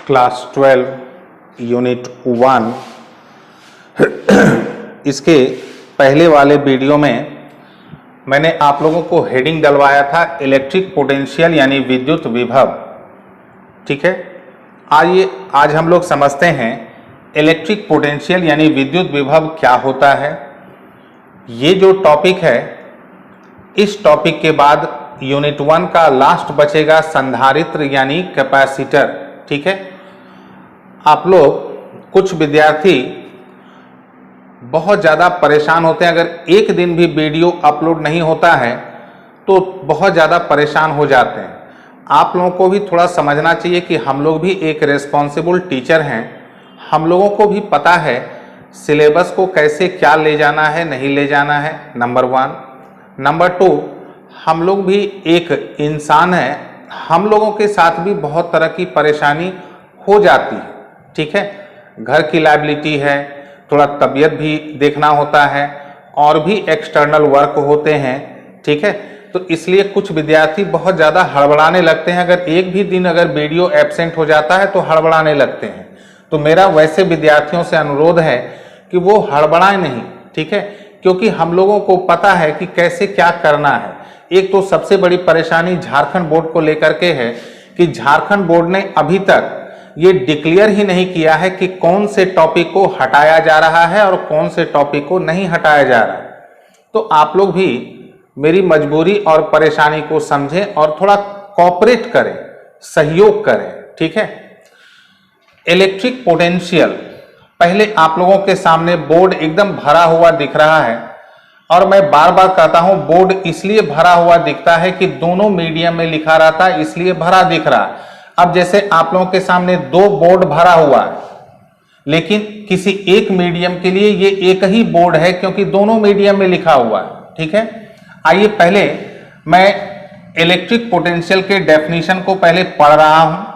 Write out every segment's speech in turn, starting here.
Class 12 unit 1 इसके पहले वाले वीडियो में मैंने आप लोगों को हेडिंग डलवाया था इलेक्ट्रिक पोटेंशियल यानी विद्युत विभव। ठीक है, आज हम लोग समझते हैं इलेक्ट्रिक पोटेंशियल यानी विद्युत विभव क्या होता है। ये जो टॉपिक है, इस टॉपिक के बाद यूनिट 1 का लास्ट बचेगा संधारित्र यानी कैपेसिटर। ठीक है, आप लोग कुछ विद्यार्थी बहुत ज़्यादा परेशान होते हैं, अगर एक दिन भी वीडियो अपलोड नहीं होता है तो बहुत ज़्यादा परेशान हो जाते हैं। आप लोगों को भी थोड़ा समझना चाहिए कि हम लोग भी एक रिस्पॉन्सिबल टीचर हैं। हम लोगों को भी पता है सिलेबस को कैसे क्या ले जाना है, नहीं ले जाना है, नंबर 1। नंबर 2, हम लोग भी एक इंसान हैं, हम लोगों के साथ भी बहुत तरह की परेशानी हो जाती है। ठीक है, घर की लायबिलिटी है, थोड़ा तबीयत भी देखना होता है और भी एक्सटर्नल वर्क होते हैं। ठीक है, तो इसलिए कुछ विद्यार्थी बहुत ज़्यादा हड़बड़ाने लगते हैं। अगर एक भी दिन अगर वीडियो एब्सेंट हो जाता है तो हड़बड़ाने लगते हैं। तो मेरा वैसे विद्यार्थियों से अनुरोध है कि वो हड़बड़ाएं नहीं। ठीक है, क्योंकि हम लोगों को पता है कि कैसे क्या करना है। एक तो सबसे बड़ी परेशानी झारखंड बोर्ड को लेकर के है कि झारखंड बोर्ड ने अभी तक ये डिक्लेयर ही नहीं किया है कि कौन से टॉपिक को हटाया जा रहा है और कौन से टॉपिक को नहीं हटाया जा रहा है। तो आप लोग भी मेरी मजबूरी और परेशानी को समझें और थोड़ा कोऑपरेट करें, सहयोग करें। ठीक है, इलेक्ट्रिक पोटेंशियल, पहले आप लोगों के सामने बोर्ड एकदम भरा हुआ दिख रहा है और मैं बार बार कहता हूं बोर्ड इसलिए भरा हुआ दिखता है कि दोनों मीडियम में लिखा रहता है, इसलिए भरा दिख रहा है। अब जैसे आप लोगों के सामने 2 बोर्ड भरा हुआ है, लेकिन किसी एक मीडियम के लिए ये एक ही बोर्ड है क्योंकि दोनों मीडियम में लिखा हुआ है। ठीक है, आइए पहले मैं इलेक्ट्रिक पोटेंशियल के डेफिनेशन को पहले पढ़ रहा हूं।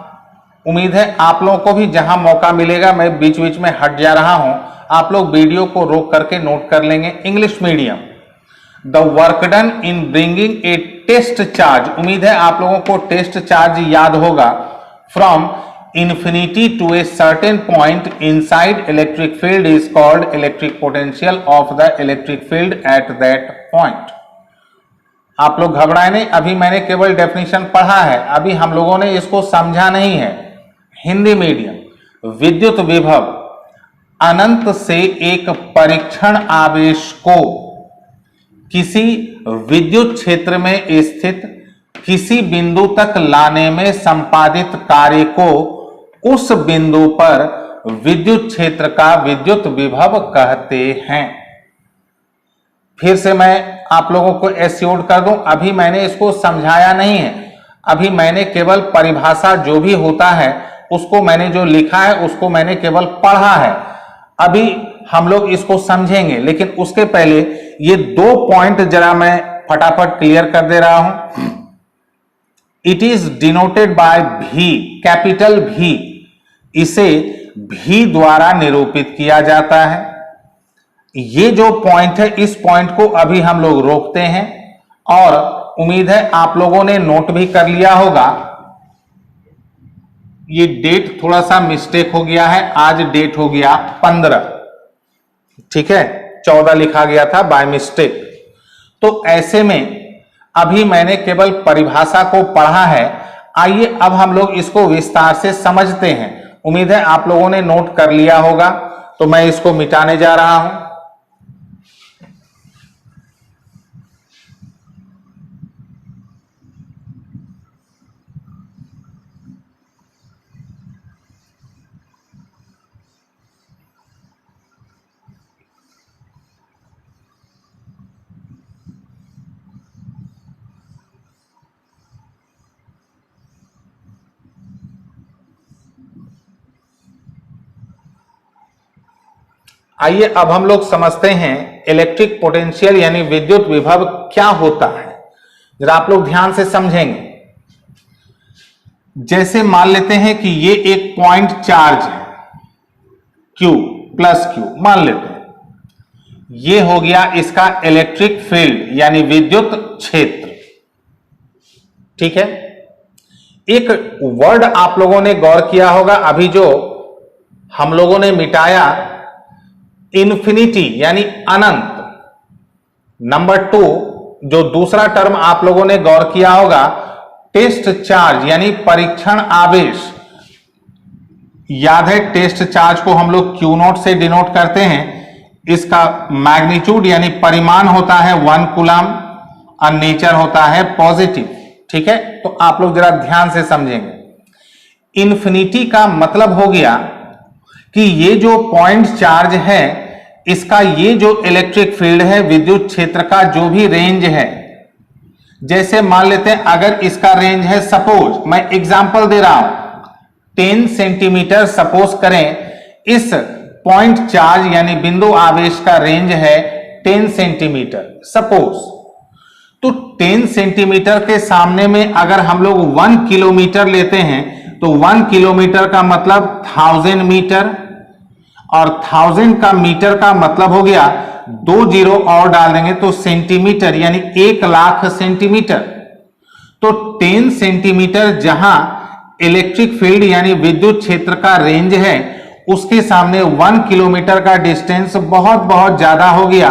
उम्मीद है आप लोगों को भी जहां मौका मिलेगा, मैं बीच बीच में हट जा रहा हूं, आप लोग वीडियो को रोक करके नोट कर लेंगे। English medium, the work done in bringing a test charge, उम्मीद है आप लोगों को टेस्ट चार्ज याद होगा, from infinity to a certain point inside electric field is called electric potential of the electric field at that point. आप लोग घबराए नहीं, अभी मैंने केवल डेफिनेशन पढ़ा है, अभी हम लोगों ने इसको समझा नहीं है। हिंदी मीडियम, विद्युत विभव अनंत से एक परीक्षण आवेश को किसी विद्युत क्षेत्र में स्थित किसी बिंदु तक लाने में संपादित कार्य को उस बिंदु पर विद्युत क्षेत्र का विद्युत विभव कहते हैं। फिर से मैं आप लोगों को एश्योर्ड कर दूं, अभी मैंने इसको समझाया नहीं है, अभी मैंने केवल परिभाषा जो भी होता है उसको मैंने जो लिखा है उसको मैंने केवल पढ़ा है। अभी हम लोग इसको समझेंगे, लेकिन उसके पहले ये 2 पॉइंट जरा मैं फटाफट क्लियर कर दे रहा हूं। इट इज डिनोटेड बाय भी, कैपिटल भी, इसे भी द्वारा निरूपित किया जाता है। ये जो पॉइंट है, इस पॉइंट को अभी हम लोग रोकते हैं और उम्मीद है आप लोगों ने नोट भी कर लिया होगा। ये डेट थोड़ा सा मिस्टेक हो गया है, आज डेट हो गया 15। ठीक है, 14 लिखा गया था बाय मिस्टेक। तो ऐसे में अभी मैंने केवल परिभाषा को पढ़ा है, आइए अब हम लोग इसको विस्तार से समझते हैं। उम्मीद है आप लोगों ने नोट कर लिया होगा, तो मैं इसको मिटाने जा रहा हूं। आइए अब हम लोग समझते हैं इलेक्ट्रिक पोटेंशियल यानी विद्युत विभव क्या होता है। जरा आप लोग ध्यान से समझेंगे। जैसे मान लेते हैं कि ये एक पॉइंट चार्ज है, Q प्लस Q मान लेते हैं, ये हो गया इसका इलेक्ट्रिक फील्ड यानी विद्युत क्षेत्र। ठीक है, एक वर्ड आप लोगों ने गौर किया होगा, अभी जो हम लोगों ने मिटाया, इन्फिनिटी यानी अनंत। नंबर 2 जो दूसरा टर्म आप लोगों ने गौर किया होगा, टेस्ट चार्ज यानी परीक्षण आवेश। याद है टेस्ट चार्ज को हम लोग क्यू नॉट से डिनोट करते हैं। इसका मैग्नीट्यूड यानी परिमाण होता है 1 कूलम और नेचर होता है पॉजिटिव। ठीक है, तो आप लोग जरा ध्यान से समझेंगे। इन्फिनिटी का मतलब हो गया कि ये जो पॉइंट चार्ज है, इसका ये जो इलेक्ट्रिक फील्ड है, विद्युत क्षेत्र का जो भी रेंज है, जैसे मान लेते हैं अगर इसका रेंज है, सपोज मैं एग्जांपल दे रहा हूं, 10 सेंटीमीटर सपोज करें, इस पॉइंट चार्ज यानी बिंदु आवेश का रेंज है 10 सेंटीमीटर सपोज। तो 10 सेंटीमीटर के सामने में अगर हम लोग 1 किलोमीटर लेते हैं तो 1 किलोमीटर का मतलब 1000 मीटर, और 1000 का मीटर का मतलब हो गया 2 जीरो और डाल देंगे तो सेंटीमीटर यानी 1,00,000 सेंटीमीटर। तो 10 सेंटीमीटर जहां इलेक्ट्रिक फील्ड यानी विद्युत क्षेत्र का रेंज है, उसके सामने 1 किलोमीटर का डिस्टेंस बहुत बहुत ज्यादा हो गया।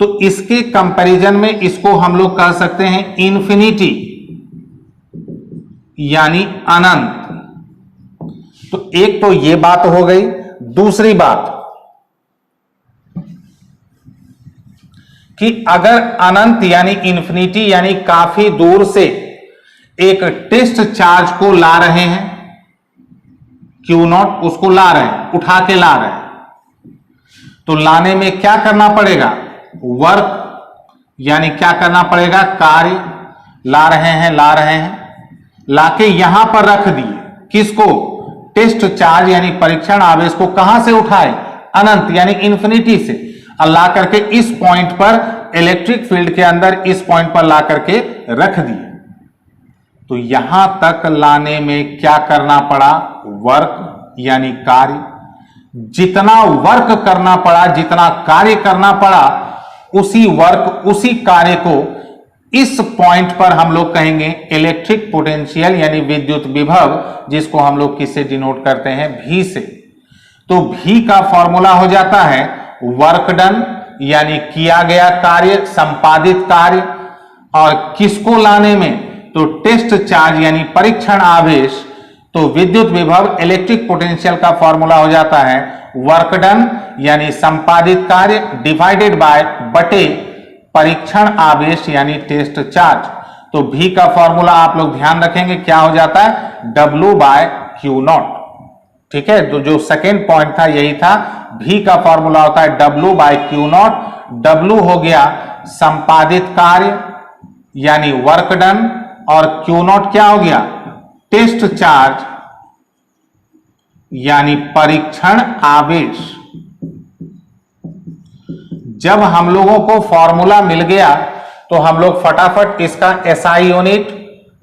तो इसके कंपैरिजन में इसको हम लोग कह सकते हैं इन्फिनिटी यानी अनंत। तो एक तो ये बात हो गई। दूसरी बात कि अगर अनंत यानी इन्फिनिटी यानी काफी दूर से एक टेस्ट चार्ज को ला रहे हैं, क्यू नॉट उसको ला रहे हैं, उठा के ला रहे हैं, तो लाने में क्या करना पड़ेगा, वर्क यानी क्या करना पड़ेगा, कार्य। ला रहे हैं, लाके यहां पर रख दिए, किसको, टेस्ट चार्ज यानी परीक्षण आवेश को कहां से उठाए, अनंत यानी इन्फिनिटी से, और ला करके इस पॉइंट पर इलेक्ट्रिक फील्ड के अंदर इस पॉइंट पर ला करके रख दिए। तो यहां तक लाने में क्या करना पड़ा, वर्क यानी कार्य। जितना वर्क करना पड़ा, जितना कार्य करना पड़ा, उसी वर्क उसी कार्य को इस पॉइंट पर हम लोग कहेंगे इलेक्ट्रिक पोटेंशियल यानी विद्युत विभव, जिसको हम लोग किससे डिनोट करते हैं, भी से। तो भी का फॉर्मूला हो जाता है वर्क डन यानी किया गया कार्य, संपादित कार्य, और किसको लाने में, तो टेस्ट चार्ज यानी परीक्षण आवेश। तो विद्युत विभव इलेक्ट्रिक पोटेंशियल का फॉर्मूला हो जाता है वर्क डन यानी संपादित कार्य डिवाइडेड बाय बटे परीक्षण आवेश यानी टेस्ट चार्ज। तो भी का फॉर्मूला आप लोग ध्यान रखेंगे क्या हो जाता है, W/Q0। ठीक है, तो जो सेकेंड पॉइंट था यही था, भी का फॉर्मूला होता है W/Q0। W हो गया संपादित कार्य यानी वर्क डन, और Q0 क्या हो गया, टेस्ट चार्ज यानी परीक्षण आवेश। जब हम लोगों को फॉर्मूला मिल गया तो हम लोग फटाफट इसका एसआई यूनिट,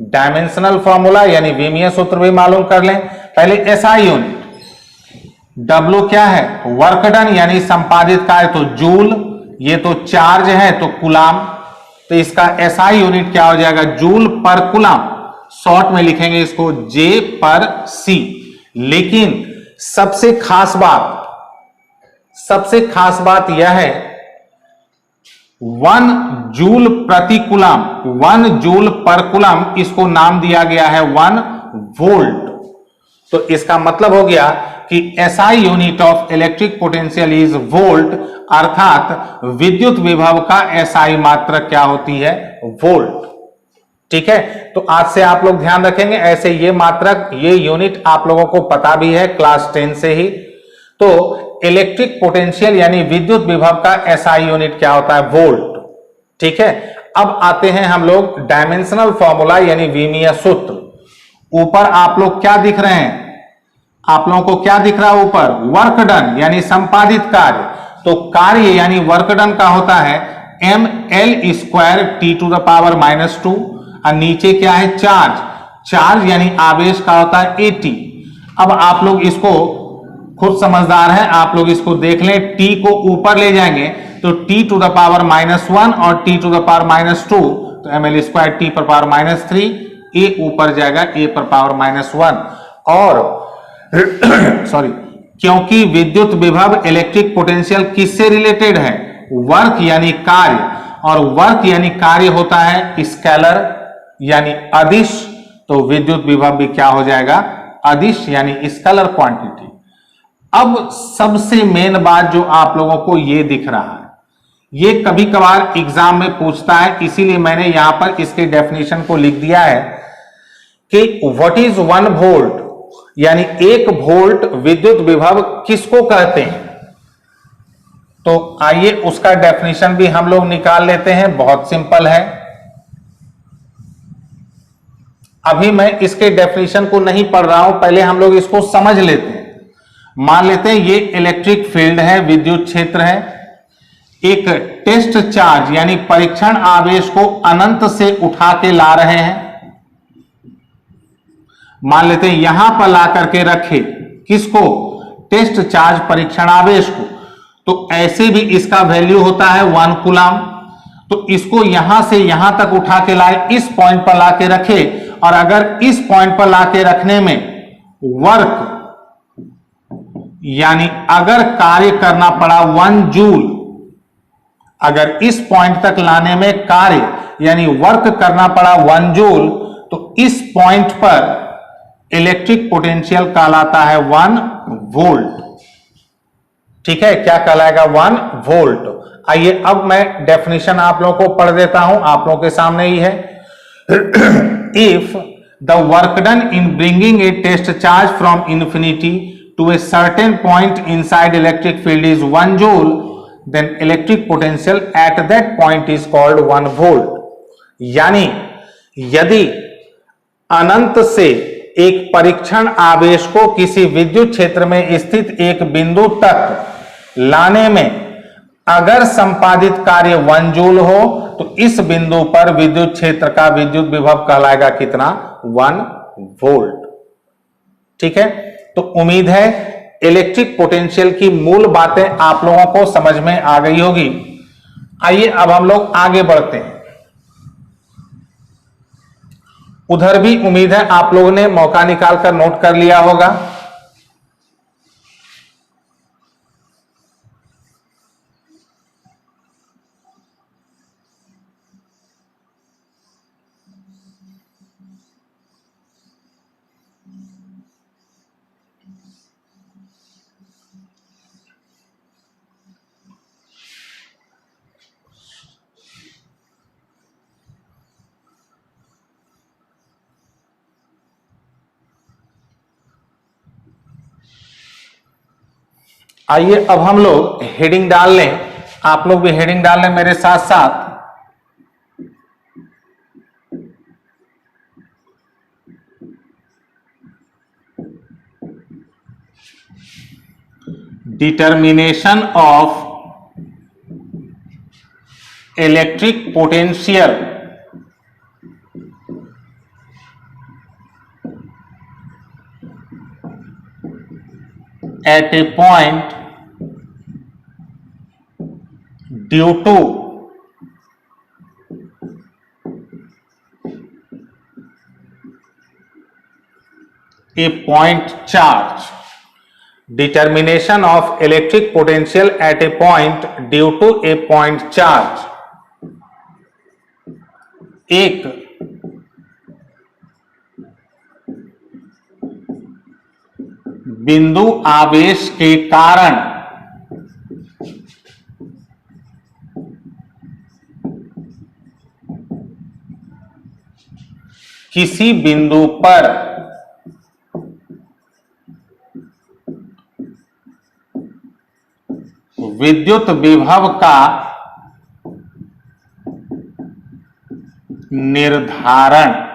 डायमेंशनल फॉर्मूला यानी विमीय सूत्र भी मालूम कर लें। पहले एसआई यूनिट, W क्या है, वर्क डन यानी संपादित कार्य, तो जूल, ये तो चार्ज है तो कूलाम, तो इसका एसआई यूनिट क्या हो जाएगा, जूल पर कूलाम। शॉर्ट में लिखेंगे इसको J/C। लेकिन सबसे खास बात यह है 1 जूल प्रति कूलम, 1 जूल पर कूलम, इसको नाम दिया गया है 1 वोल्ट। तो इसका मतलब हो गया कि SI unit of electric potential is volt, अर्थात विद्युत विभव का SI मात्रक क्या होती है, वोल्ट। ठीक है, तो आज से आप लोग ध्यान रखेंगे, ऐसे ये मात्रक, ये यूनिट आप लोगों को पता भी है क्लास 10 से ही। तो इलेक्ट्रिक पोटेंशियल यानी विद्युत विभव का SI यूनिट क्या होता है, वोल्ट। ठीक है, अब आते हैं हम लोग डायमेंशनल फॉर्मूला यानी विमीय सूत्र। ऊपर आप लोग क्या दिख रहे हैं, आप लोगों को क्या दिख रहा है ऊपर, वर्क डन यानी संपादित कार्य। तो कार्य यानी वर्क डन का होता है mL² T⁻⁻², और नीचे क्या है, चार्ज यानी आवेश का होता है AT। अब आप लोग इसको खुद समझदार हैं, आप लोग इसको देख लें, T को ऊपर ले जाएंगे तो T⁻⁻1 और T⁻⁻2, तो mL² T⁻⁻3 ए ऊपर जाएगा ए पर पावर -1 और सॉरी, क्योंकि विद्युत विभव इलेक्ट्रिक पोटेंशियल किससे रिलेटेड है? वर्क यानी कार्य, और वर्क यानी कार्य होता है स्केलर यानी अदिश, तो विद्युत विभव भी क्या हो जाएगा? अदिश यानी स्केलर क्वांटिटी। अब सबसे मेन बात जो आप लोगों को ये दिख रहा है, ये कभी कभार एग्जाम में पूछता है, इसीलिए मैंने यहां पर इसके डेफिनेशन को लिख दिया है कि व्हाट इज 1 वोल्ट, यानी 1 वोल्ट विद्युत विभव किसको कहते हैं। तो आइए उसका डेफिनेशन भी हम लोग निकाल लेते हैं, बहुत सिंपल है। अभी मैं इसके डेफिनेशन को नहीं पढ़ रहा हूं, पहले हम लोग इसको समझ लेते हैं। मान लेते हैं ये इलेक्ट्रिक फील्ड है, विद्युत क्षेत्र है, एक टेस्ट चार्ज यानी परीक्षण आवेश को अनंत से उठा के ला रहे हैं। मान लेते हैं यहां पर ला करके रखे, किसको? टेस्ट चार्ज परीक्षण आवेश को, तो ऐसे भी इसका वैल्यू होता है 1 कूलम। तो इसको यहां से यहां तक उठा के लाए, इस पॉइंट पर ला के रखे, और अगर इस पॉइंट पर ला के रखने में वर्क यानी अगर कार्य करना पड़ा 1 जूल, अगर इस पॉइंट तक लाने में कार्य यानी वर्क करना पड़ा 1 जूल, तो इस पॉइंट पर इलेक्ट्रिक पोटेंशियल कहलाता है 1 वोल्ट। ठीक है, क्या कहलाएगा? 1 वोल्ट। आइए अब मैं डेफिनेशन आप लोगों को पढ़ देता हूं, आप लोगों के सामने ही है। If the work done in bringing a test charge from infinity to a certain point inside electric field is 1 joule, then electric potential at that point is called 1 volt। यानी यदि अनंत से एक परीक्षण आवेश को किसी विद्युत क्षेत्र में स्थित एक बिंदु तक लाने में अगर संपादित कार्य 1 जूल हो, तो इस बिंदु पर विद्युत क्षेत्र का विद्युत विभव कहलाएगा कितना? 1 वोल्ट। ठीक है, तो उम्मीद है इलेक्ट्रिक पोटेंशियल की मूल बातें आप लोगों को समझ में आ गई होगी। आइए अब हम लोग आगे बढ़ते हैं। उधर भी उम्मीद है आप लोगों ने मौका निकालकर नोट कर लिया होगा। आइए अब हम लोग हेडिंग डाल लें, आप लोग भी हेडिंग डाल लें मेरे साथ साथ। Determination of electric potential at a point due to a point charge। Determination of electric potential at a point due to a point charge। एक बिंदु आवेश के कारण किसी बिंदु पर विद्युत विभव का निर्धारण।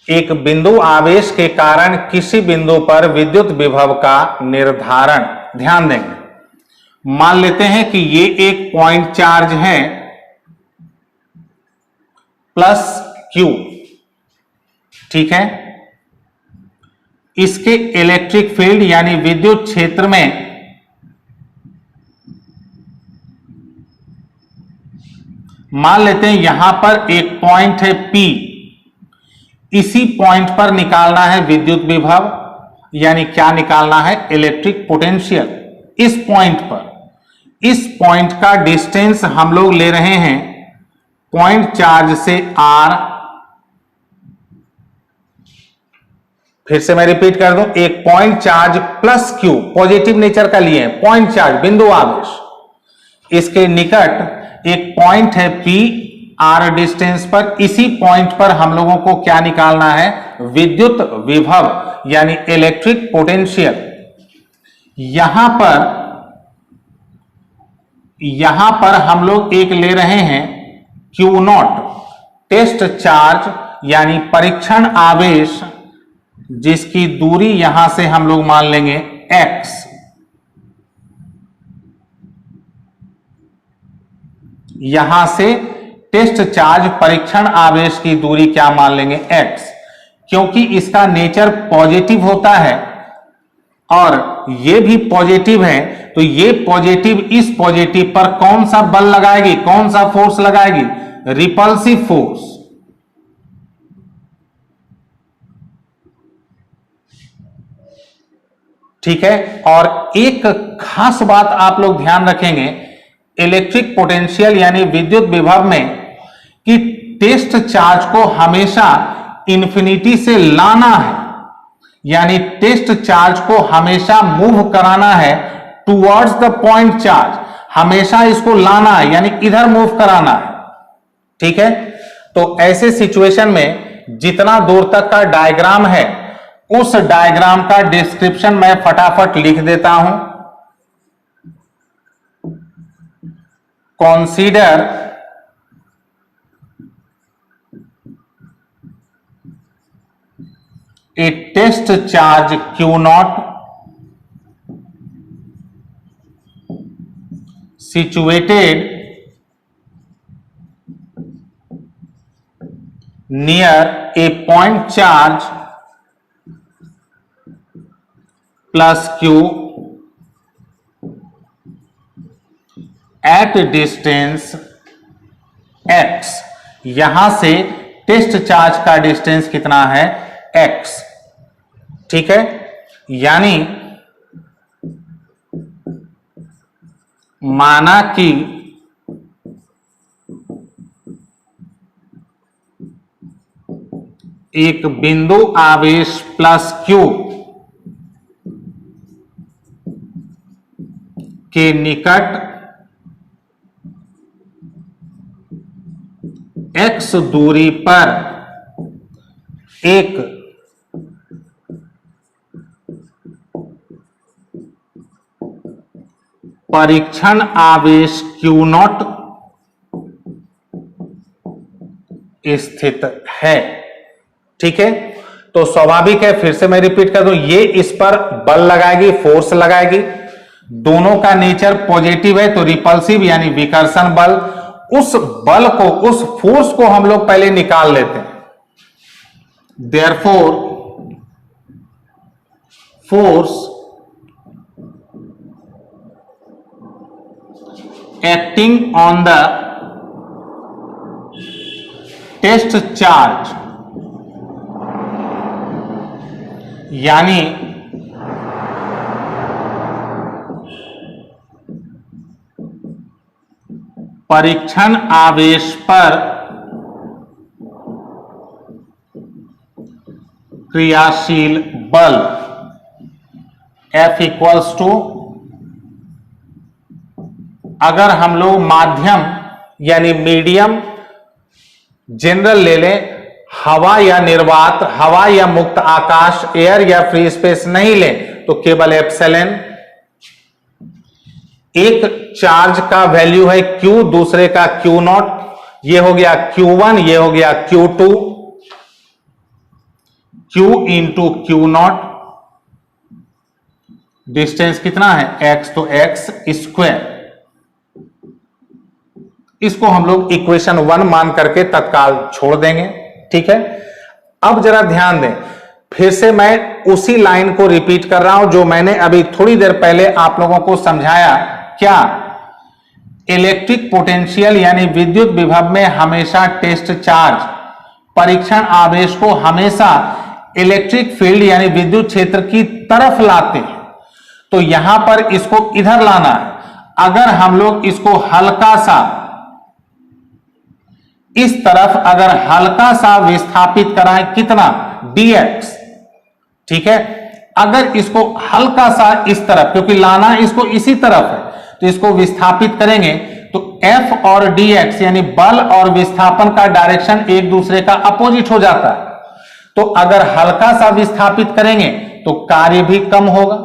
एक बिंदु आवेश के कारण किसी बिंदु पर विद्युत विभव का निर्धारण। ध्यान देंगे, मान लेते हैं कि ये एक पॉइंट चार्ज है प्लस Q, ठीक है। इसके इलेक्ट्रिक फील्ड यानी विद्युत क्षेत्र में मान लेते हैं यहां पर एक पॉइंट है P, इसी पॉइंट पर निकालना है विद्युत विभव, यानी क्या निकालना है, इलेक्ट्रिक पोटेंशियल। इस पॉइंट पर, इस पॉइंट का डिस्टेंस हम लोग ले रहे हैं पॉइंट चार्ज से R। फिर से मैं रिपीट कर दूं, एक point charge plus Q positive nature का लिए हैं, पॉइंट चार्ज बिंदु आवेश, इसके निकट एक पॉइंट है P, R डिस्टेंस पर। इसी पॉइंट पर हम लोगों को क्या निकालना है, विद्युत विभव यानी इलेक्ट्रिक पोटेंशियल। यहां पर हम लोग एक ले रहे हैं Q0 टेस्ट चार्ज यानी परीक्षण आवेश, जिसकी दूरी यहां से हम लोग मान लेंगे x। यहां से टेस्ट चार्ज परीक्षण आवेश की दूरी क्या मान लेंगे, x। क्योंकि इसका नेचर पॉजिटिव होता है और ये भी पॉजिटिव है, तो ये पॉजिटिव इस पॉजिटिव पर कौन सा बल लगाएगी, कौन सा फोर्स लगाएगी, रिपल्सिव फोर्स। ठीक है। और एक खास बात आप लोग ध्यान रखेंगे इलेक्ट्रिक पोटेंशियल यानी विद्युत विभव में, कि टेस्ट चार्ज को हमेशा इंफिनिटी से लाना है, यानी टेस्ट चार्ज को हमेशा मूव कराना है टुवर्ड्स द पॉइंट चार्ज, हमेशा इसको लाना है, यानी इधर मूव कराना है। ठीक है। तो ऐसे सिचुएशन में जितना दूर तक का डायग्राम है, उस डायग्राम का डिस्क्रिप्शन मैं फटाफट लिख देता हूं। Consider a test charge Q0 situated near a point charge plus Q at distance x। यहां से टेस्ट चार्ज का डिस्टेंस कितना है, x। ठीक है। यानी माना कि एक बिंदु आवेश प्लस Q के निकट x दूरी पर एक परीक्षण आवेश Q0 स्थित है। ठीक है। तो स्वाभाविक है, फिर से मैं रिपीट कर दूं, ये इस पर बल लगाएगी, फोर्स लगाएगी, दोनों का नेचर पॉजिटिव है, तो रिपल्सिव यानी विकर्षण बल। उस बल को, उस फोर्स को हम लोग पहले निकाल लेते हैं। Therefore force acting on the test charge यानी परीक्षण आवेश पर क्रियाशील बल F इक्वल्स टू, अगर हम लोग माध्यम यानी मीडियम जनरल ले लें, हवा या निर्वात, हवा या मुक्त आकाश, एयर या फ्री स्पेस नहीं लें, तो केवल एप्सिलॉन। एक चार्ज का वैल्यू है Q, दूसरे का Q0, ये हो गया Q1, ये हो गया Q2, Q into Q0, distance कितना है x, तो x स्क्वायर। इसको हम लोग इक्वेशन 1 मान करके तत्काल छोड़ देंगे। ठीक है। अब जरा ध्यान दें, फिर से मैं उसी लाइन को रिपीट कर रहा हूं जो मैंने अभी थोड़ी देर पहले आप लोगों को समझाया। क्या? इलेक्ट्रिक पोटेंशियल यानी विद्युत विभव में हमेशा टेस्ट चार्ज, परीक्षण आवेश को हमेशा इलेक्ट्रिक फील्ड यानी विद्युत क्षेत्र की तरफ लाते हैं। तो यहां पर इसको इधर लाना है। अगर हम लोग इसको हल्का सा इस तरफ अगर हल्का सा विस्थापित कराएं, कितना, dx, ठीक है। अगर इसको हल्का सा इस तरफ, क्योंकि लाना इसको इसी तरफ है, तो इसको विस्थापित करेंगे तो F और dx यानी बल और विस्थापन का डायरेक्शन एक दूसरे का अपोजिट हो जाता है। तो अगर हल्का सा विस्थापित करेंगे तो कार्य भी कम होगा,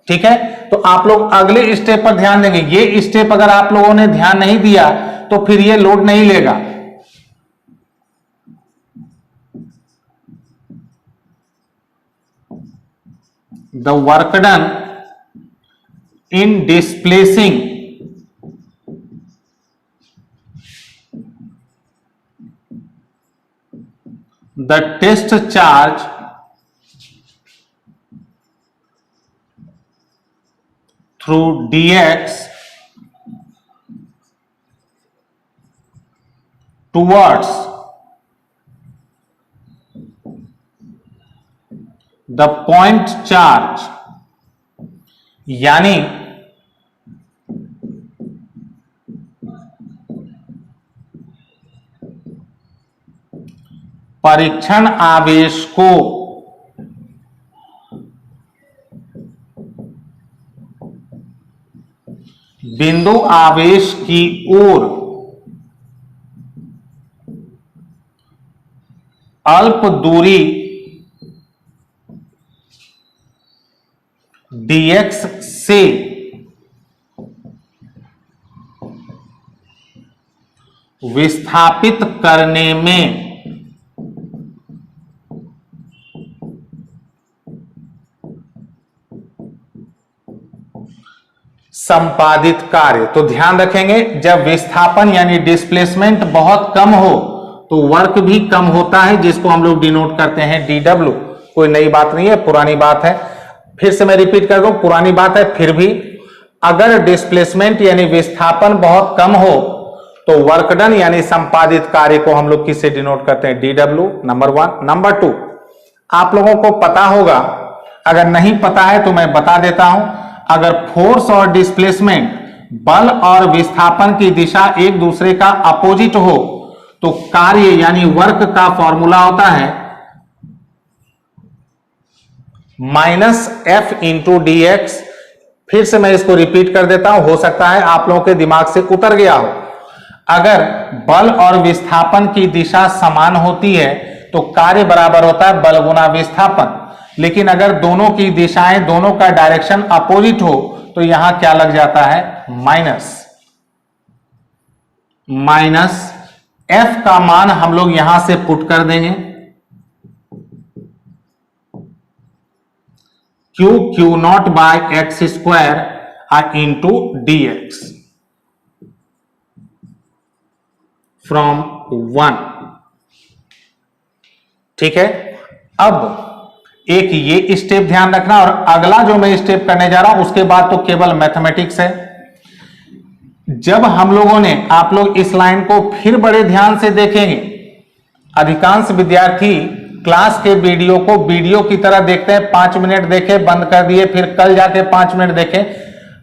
ठीक है। तो आप लोग अगले स्टेप पर ध्यान देंगे। ये स्टेप अगर आप लोगों ने ध्यान नहीं दिया तो फिर ये लोड नहीं लेगा। The work done in displacing the test charge through dx towards the point charge, यानी परीक्षण आवेश को बिंदु आवेश की ओर अल्प दूरी dx से विस्थापित करने में संपादित कार्य। तो ध्यान रखेंगे, जब विस्थापन यानी डिस्प्लेसमेंट बहुत कम हो तो वर्क भी कम होता है, जिसको हम लोग डिनोट करते हैं dw। कोई नई बात नहीं है, पुरानी बात है। फिर से मैं रिपीट कर दूं, पुरानी बात है फिर भी, अगर डिस्प्लेसमेंट यानी विस्थापन बहुत कम हो तो वर्क डन यानी संपादित कार्य को हम लोग किससे डिनोट करते हैं, dw, नंबर 1। नंबर 2, आप लोगों को पता होगा, अगर नहीं पता है तो मैं बता देता हूं। अगर फोर्स और डिस्प्लेसमेंट, बल और विस्थापन की दिशा एक दूसरे का अपोजिट हो तो कार्य यानी वर्क का फॉर्मूला होता है -F इंटू dx। फिर से मैं इसको रिपीट कर देता हूं, हो सकता है आप लोगों के दिमाग से उतर गया हो। अगर बल और विस्थापन की दिशा समान होती है तो कार्य बराबर होता है बल गुना विस्थापन। लेकिन अगर दोनों की दिशाएं, दोनों का डायरेक्शन अपोजिट हो तो यहां क्या लग जाता है, माइनस F का मान हम लोग यहां से पुट कर देंगे, Q naught by x square into dx from 1, ठीक है। अब एक ये स्टेप ध्यान रखना, और अगला जो मैं स्टेप करने जा रहा हूं उसके बाद तो केवल मैथमेटिक्स है। जब हम लोगों ने, आप लोग इस लाइन को फिर बड़े ध्यान से देखेंगे। अधिकांश विद्यार्थी क्लास के वीडियो को वीडियो की तरह देखते हैं, 5 मिनट देखे बंद कर दिए, फिर कल जाके 5 मिनट देखें।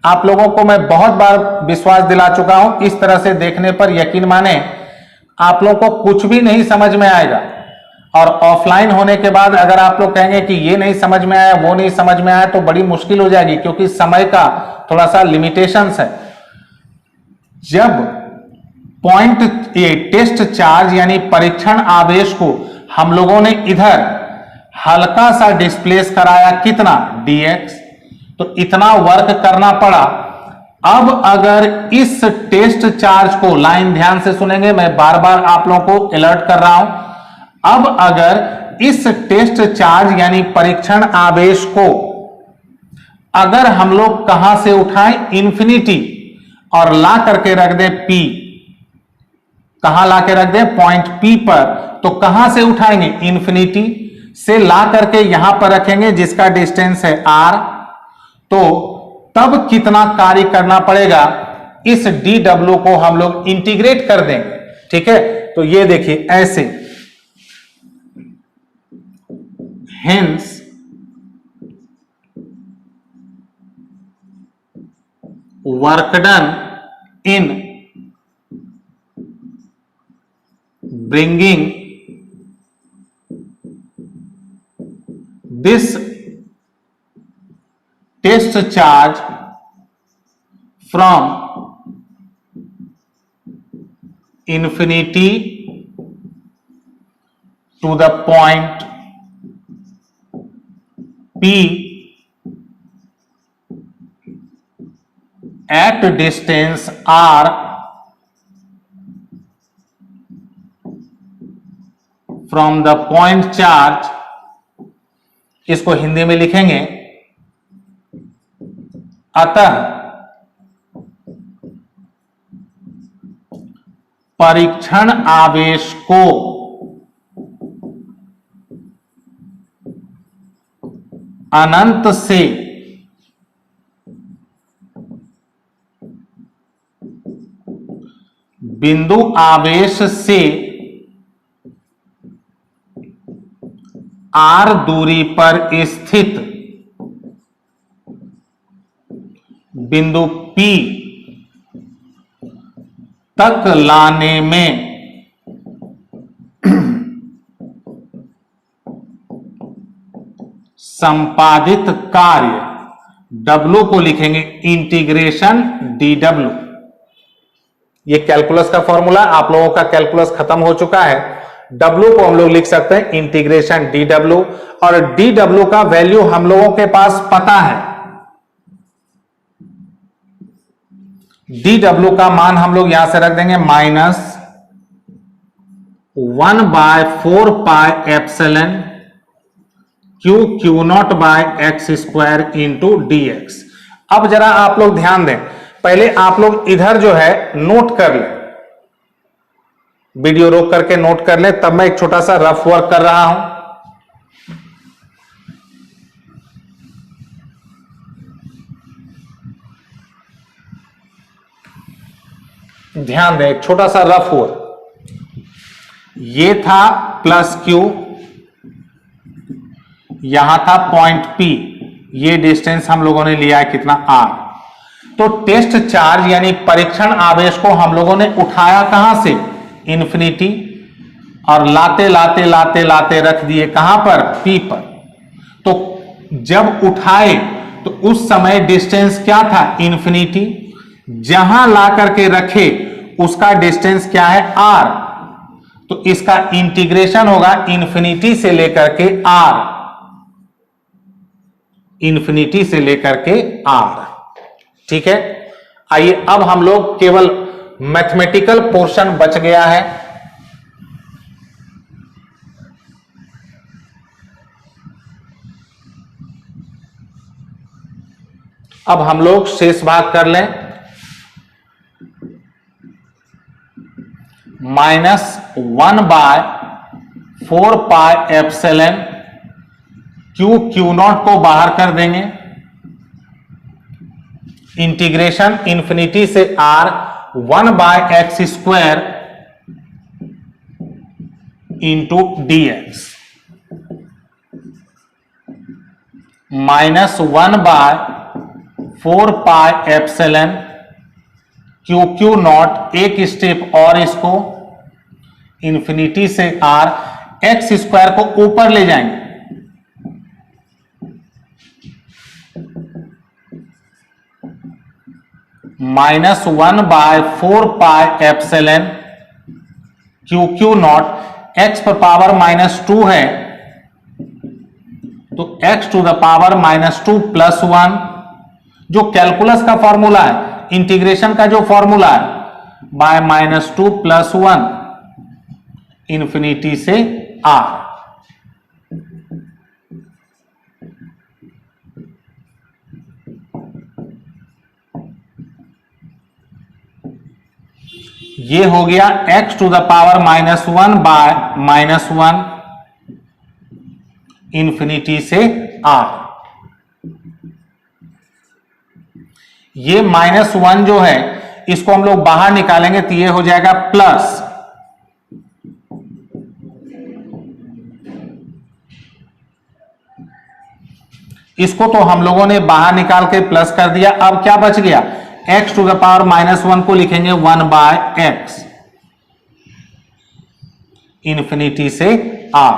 आप लोगों को मैं बहुत बार विश्वास दिला चुका हूं, इस तरह से देखने पर यकीन माने आप लोगों को कुछ भी नहीं समझ में आएगा। और ऑफलाइन होने के बाद अगर आप लोग कहेंगे कि ये नहीं समझ में आया, वो नहीं समझ में आया, तो बड़ी मुश्किल हो जाएगी, क्योंकि समय का थोड़ा सा लिमिटेशंस है। जब पॉइंट ये टेस्ट चार्ज यानी परीक्षण आवेश को हम लोगों ने इधर हल्का सा डिस्प्लेस कराया, कितना, dx, तो इतना वर्क करना पड़ा। अब अगर इस टेस्ट चार्ज को, लाइन ध्यान से सुनेंगे, मैं बार बार आप लोगों को अलर्ट कर रहा हूं। अब अगर इस टेस्ट चार्ज यानी परीक्षण आवेश को अगर हम लोग कहां से उठाएं, इंफिनिटी, और ला करके रख दे P, कहां ला के रख दे, पॉइंट P पर, तो कहां से उठाएंगे, इंफिनिटी से ला करके यहां पर रखेंगे जिसका डिस्टेंस है r। तो तब कितना कार्य करना पड़ेगा, इस dw को हम लोग इंटीग्रेट कर देंगे, ठीक है। तो ये देखिए ऐसे, hence work done in bringing this test charge from infinity to the point P at distance R from the point charge, इसको हिंदी में लिखेंगे, अतः परीक्षण आवेश को अनंत से बिंदु आवेश से r दूरी पर स्थित बिंदु P तक लाने में संपादित कार्य W को लिखेंगे इंटीग्रेशन dw। ये कैलकुलस का फॉर्मूला, आप लोगों का कैलकुलस खत्म हो चुका है। W को हम लोग लिख सकते हैं इंटीग्रेशन dw, और dw का वैल्यू हम लोगों के पास पता है। dw का मान हम लोग यहां से रख देंगे -1/4 pi epsilon q naught by x square into dx। अब जरा आप लोग ध्यान दें, पहले आप लोग इधर जो है नोट कर लें, वीडियो रोक करके नोट कर लें, तब मैं एक छोटा सा रफ वर्क कर रहा हूं। ध्यान दें, एक छोटा सा रफ वर्क, ये था +q, यहां था पॉइंट P, ये डिस्टेंस हम लोगों ने लिया है कितना r। तो टेस्ट चार्ज यानी परीक्षण आवेश को हम लोगों ने उठाया कहां से, इन्फिनिटी, और लाते लाते लाते लाते रख दिए कहां पर, P पर। तो जब उठाए तो उस समय डिस्टेंस क्या था, इन्फिनिटी, जहां ला करके रखे उसका डिस्टेंस क्या है, r। तो इसका इंटीग्रेशन होगा इन्फिनिटी से लेकर के r, इन्फिनिटी से लेकर के r, ठीक है। आइए अब हम लोग केवल मैथमेटिकल पोर्शन बच गया है। अब हम लोग शेष भाग कर लें, -1/4 पाई एप्सिलॉन q नॉट को बाहर कर देंगे, इंटीग्रेशन इन्फिनिटी से r 1/x square into dx, -1/4 pi epsilon q not, एक स्टेप और इसको इन्फिनिटी से r, x स्क्वायर को ऊपर ले जाएंगे, -1/4 pi epsilon q not, x पर पावर -2 है तो x टू द पावर -2 + 1, जो कैलकुलस का फॉर्मूला है, इंटीग्रेशन का जो फॉर्मूला है, बाय -2 + 1 इन्फिनिटी से r। ये हो गया x to the power -1 by -1 infinity से r। ये -1 जो है इसको हम लोग बाहर निकालेंगे तो ये हो जाएगा प्लस, इसको तो हम लोगों ने बाहर निकाल के प्लस कर दिया। अब क्या बच गया, x टू द पावर -1 को लिखेंगे 1/x इंफिनिटी से r।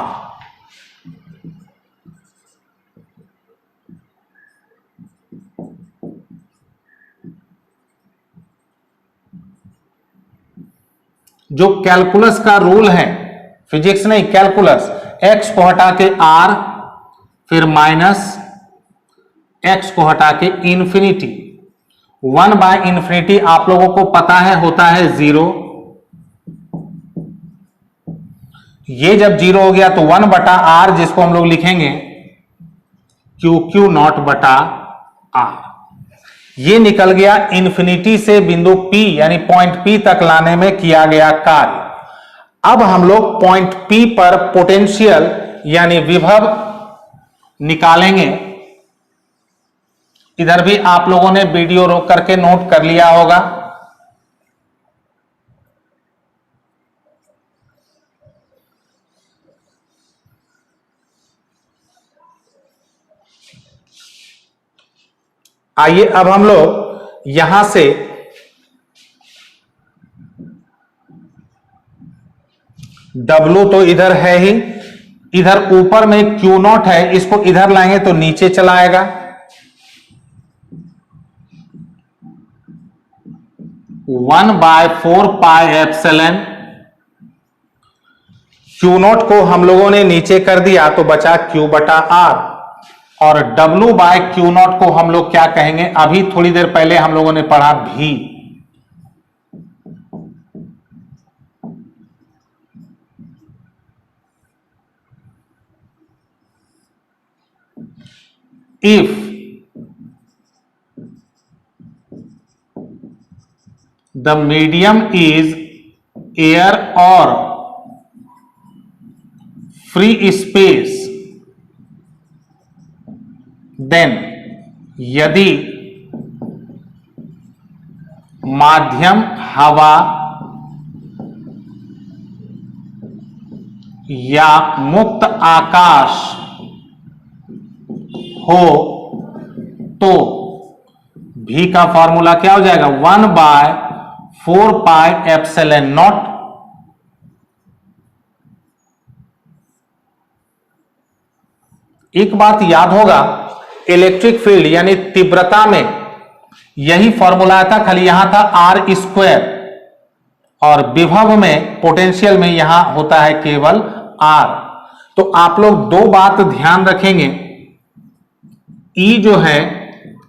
जो कैलकुलस का रूल है, फिजिक्स नहीं कैलकुलस, x को हटा के r, फिर माइनस x को हटा के इंफिनिटी, 1/इंफिनिटी आप लोगों को पता है होता है 0। ये जब 0 हो गया तो 1/r, जिसको हम लोग लिखेंगे QQ0/r। ये निकल गया इंफिनिटी से बिंदु P यानी पॉइंट P तक लाने में किया गया कार्य। अब हम लोग पॉइंट P पर पोटेंशियल यानी विभव निकालेंगे। इधर भी आप लोगों ने वीडियो रोक करके नोट कर लिया होगा। आइए अब हम लोग यहां से W तो इधर है ही, इधर ऊपर में Q0 है, इसको इधर लाएंगे तो नीचे चला आएगा। 1/4πε Q0 को हम लोगों ने नीचे कर दिया तो बचा Q/r, और W/Q0 को हम लोग क्या कहेंगे, अभी थोड़ी देर पहले हम लोगों ने पढ़ा V। If the medium is air or free space, then यदि माध्यम हवा या मुक्त आकाश हो तो V का फॉर्मूला क्या हो जाएगा, 1/4πε0। एक बात याद होगा, इलेक्ट्रिक फील्ड यानी तीव्रता में यही फॉर्मूला था, खाली यहां था r², और विभव में पोटेंशियल में यहां होता है केवल r। तो आप लोग दो बात ध्यान रखेंगे, E जो है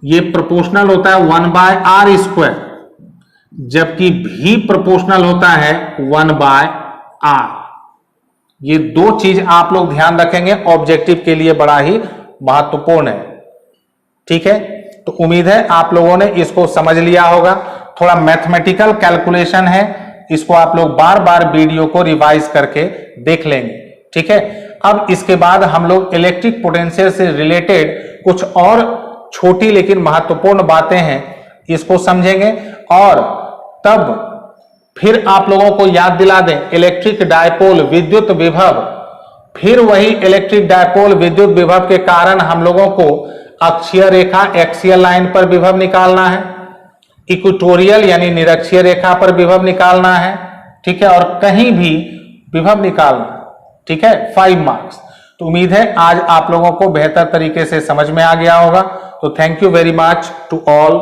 ये प्रोपोर्शनल होता है 1/r², जबकि V प्रोपोर्शनल होता है 1/r। ये दो चीज आप लोग ध्यान रखेंगे, ऑब्जेक्टिव के लिए बड़ा ही महत्वपूर्ण है। ठीक है, तो उम्मीद है आप लोगों ने इसको समझ लिया होगा। थोड़ा मैथमेटिकल कैलकुलेशन है, इसको आप लोग बार बार वीडियो को रिवाइज करके देख लेंगे। ठीक है, अब इसके बाद हम लोग इलेक्ट्रिक पोटेंशियल से रिलेटेड कुछ और छोटी लेकिन महत्वपूर्ण बातें हैं, इसको समझेंगे। और तब फिर आप लोगों को याद दिला दें, इलेक्ट्रिक डायपोल विद्युत विभव, फिर वही इलेक्ट्रिक डायपोल विद्युत विभव के कारण हम लोगों को अक्षीय रेखा एक्सियल लाइन पर विभव निकालना है, इक्वेटोरियल यानी निरक्षीय रेखा पर विभव निकालना है। ठीक है, और कहीं भी विभव निकालना। ठीक है, 5 मार्क्स। तो उम्मीद है आज आप लोगों को बेहतर तरीके से समझ में आ गया होगा। तो thank you very much to all.